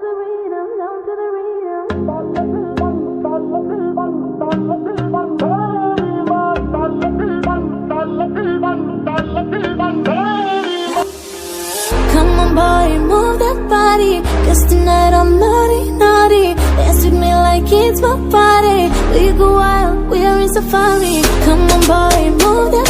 the rhythm, down to the Come on boy, move that body, 'cause tonight I'm naughty, naughty. Dance with me like it's my party. We go wild, we are in safari. Come on boy, move that